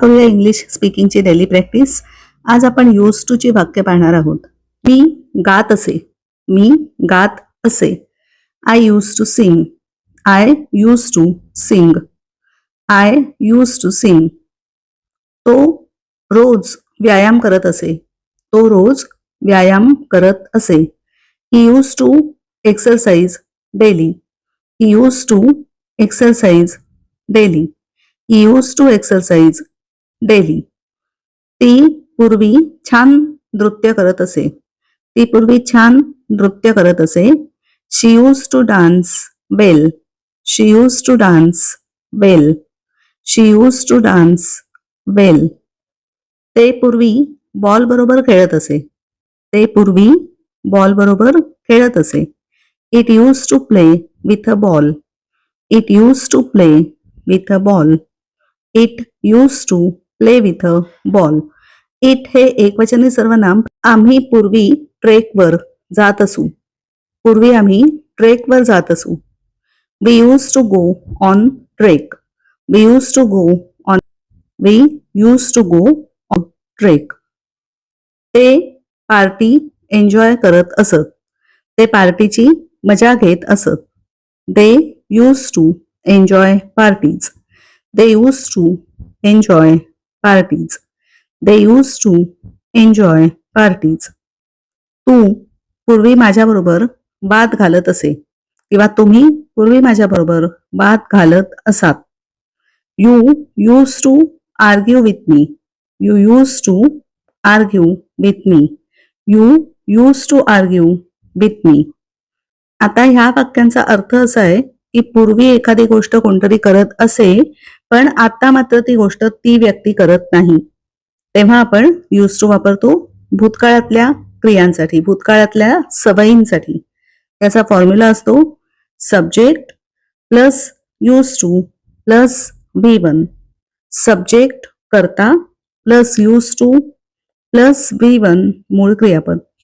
करूया English स्पीकिंगची daily practice. आज आपण यूज टू ची वाक्य पाहणार आहोत. मी गात असे. मी गात असे. I use to sing. I use to sing. I use to sing. तो रोज व्यायाम करत असे. तो रोज व्यायाम करत असे. He used to exercise daily. He used to exercise daily. He used to exercise daily. ती पूर्वी छान नृत्य करत असे. ती पूर्वी छान नृत्य करत असे. She used to dance well. She used to dance well. She used to dance well. ते पूर्वी बॉल बरोबर खेळत असे. ते पूर्वी बॉल बरोबर खेळत असे. It use to play with a ball. It use to play with a ball. It use to play with a ball. It हे एकवचनी सर्वनाम. आम्ही पूर्वी ट्रेकवर जात असू. पूर्वी आम्ही ट्रेकवर जात असू. We used to go on trek. We used to go on. We used to go on trek. ते पार्टी एन्जॉय करत असत. ते पार्टीची मजा घेत असत. They used to enjoy parties. They used to enjoy parties. They used to enjoy parties. तू पूर्वी माझ्याबरोबर वाद घालत असे किंवा तुम्ही पूर्वी माझ्याबरोबर वाद घालत असात. You use to argue with me. You use to argue with me. You use to argue with me. आता ह्या वाक्यांचा अर्थ असा आहे की पूर्वी एखादी गोष्ट कोणतरी करत असे पण आता मात्र ती गोष्ट ती व्यक्ती करत नाही. तेव्हा आपण यूज टू वापरतो भूतकाळातल्या क्रियांसाठी, भूतकाळातल्या सवयींसाठी. त्याचा फॉर्म्युला असतो subject plus used to plus V1. Subject कर्ता plus used to plus V1 मूळ क्रियापद.